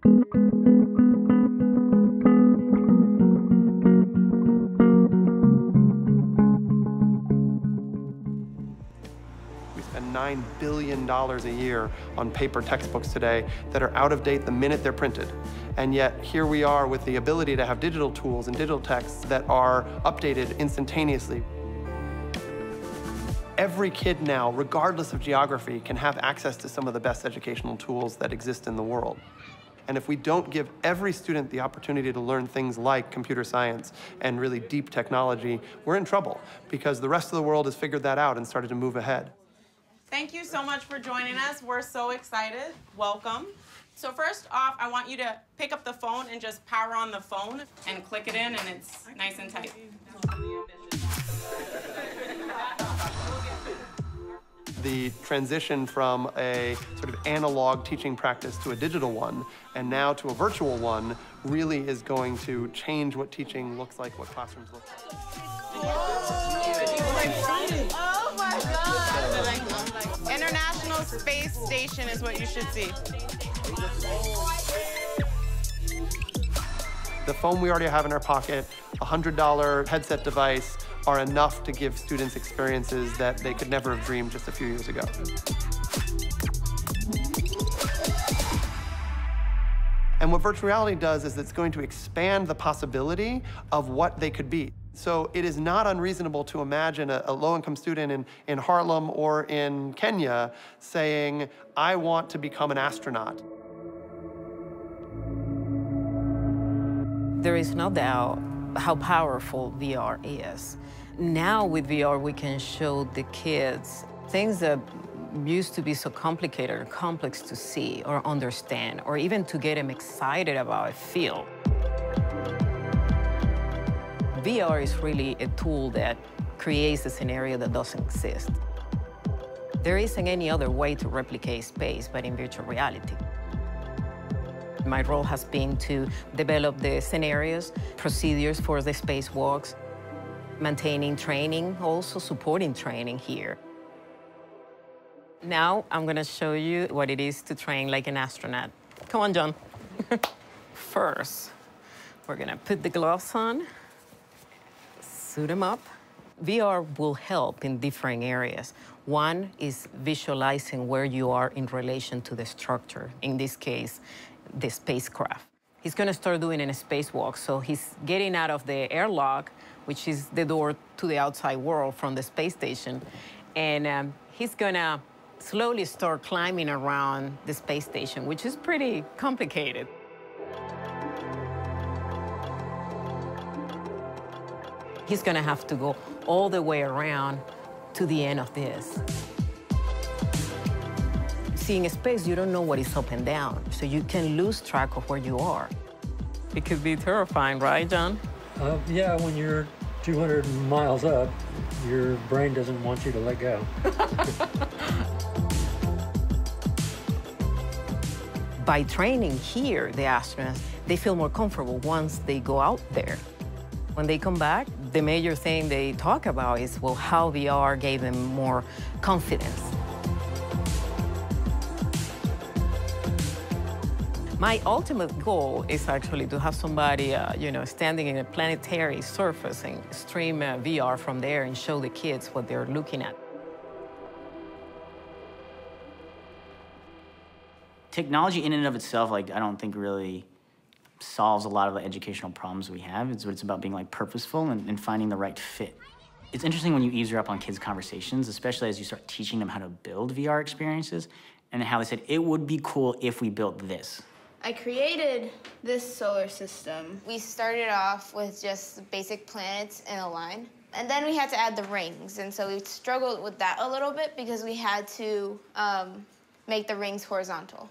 We spend $9 billion a year on paper textbooks today that are out of date the minute they're printed. And yet, here we are with the ability to have digital tools and digital texts that are updated instantaneously. Every kid now, regardless of geography, can have access to some of the best educational tools that exist in the world. And if we don't give every student the opportunity to learn things like computer science and really deep technology, we're in trouble, because the rest of the world has figured that out and started to move ahead. Thank you so much for joining us. We're so excited. Welcome. So first off, I want you to pick up the phone and just power on the phone and click it in, and it's nice and tight. The transition from a sort of analog teaching practice to a digital one, and now to a virtual one, really is going to change what teaching looks like, what classrooms look like. Oh my God! International Space Station is what you should see. The phone we already have in our pocket, a $100 headset device, are enough to give students experiences that they could never have dreamed just a few years ago. And what virtual reality does is it's going to expand the possibility of what they could be. So it is not unreasonable to imagine a low-income student in Harlem or in Kenya saying, I want to become an astronaut. There is no doubt how powerful VR is. Now with VR, we can show the kids things that used to be so complicated or complex to see or understand, or even to get them excited about a field. VR is really a tool that creates a scenario that doesn't exist. There isn't any other way to replicate space but in virtual reality. My role has been to develop the scenarios, procedures for the spacewalks, maintaining training, also supporting training here. Now I'm going to show you what it is to train like an astronaut. Come on, John. First, we're going to put the gloves on, suit them up. VR will help in different areas. One is visualizing where you are in relation to the structure, in this case, the spacecraft. He's going to start doing a spacewalk, so he's getting out of the airlock, which is the door to the outside world from the space station, and he's going to slowly start climbing around the space station, which is pretty complicated. He's going to have to go all the way around to the end of this. Seeing space, you don't know what is up and down, so you can lose track of where you are. It could be terrifying, right, John? Yeah, when you're 200 miles up, your brain doesn't want you to let go. By training here, the astronauts, they feel more comfortable once they go out there. When they come back, the major thing they talk about is, well, how VR gave them more confidence. My ultimate goal is actually to have somebody, standing in a planetary surface and stream VR from there and show the kids what they're looking at. Technology in and of itself, I don't think really solves a lot of the educational problems we have. It's about being purposeful and finding the right fit. It's interesting when you eavesdrop on kids' conversations, especially as you start teaching them how to build VR experiences, and how they said, it would be cool if we built this. I created this solar system. We started off with just basic planets in a line, and then we had to add the rings, and so we struggled with that a little bit because we had to make the rings horizontal.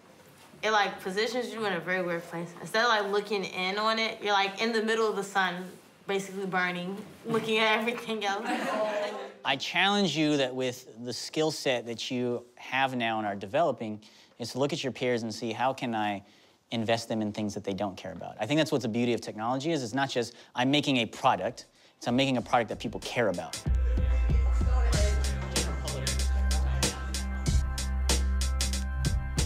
It positions you in a very weird place. Instead of looking in on it, you're in the middle of the sun, basically burning, looking at everything else. I challenge you that with the skill set that you have now and are developing, is to look at your peers and see how can I invest them in things that they don't care about. I think that's what the beauty of technology is. It's not just I'm making a product, it's I'm making a product that people care about.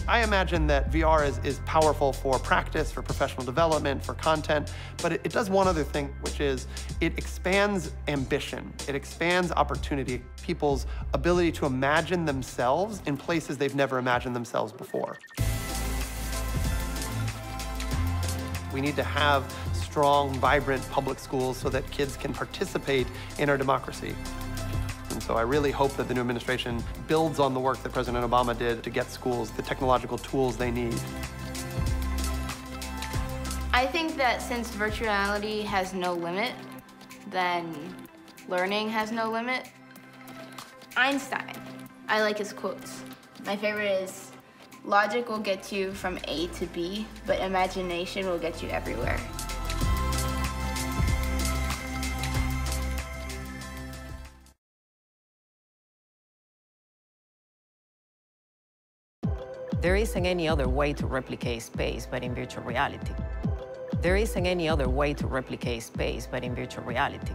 I imagine that VR is powerful for practice, for professional development, for content, but it does one other thing, which is it expands ambition. It expands opportunity, people's ability to imagine themselves in places they've never imagined themselves before. We need to have strong, vibrant public schools so that kids can participate in our democracy. And so I really hope that the new administration builds on the work that President Obama did to get schools the technological tools they need. I think that since virtuality has no limit, then learning has no limit. Einstein, I like his quotes. My favorite is, logic will get you from A to B, but imagination will get you everywhere. There isn't any other way to replicate space but in virtual reality. There isn't any other way to replicate space but in virtual reality.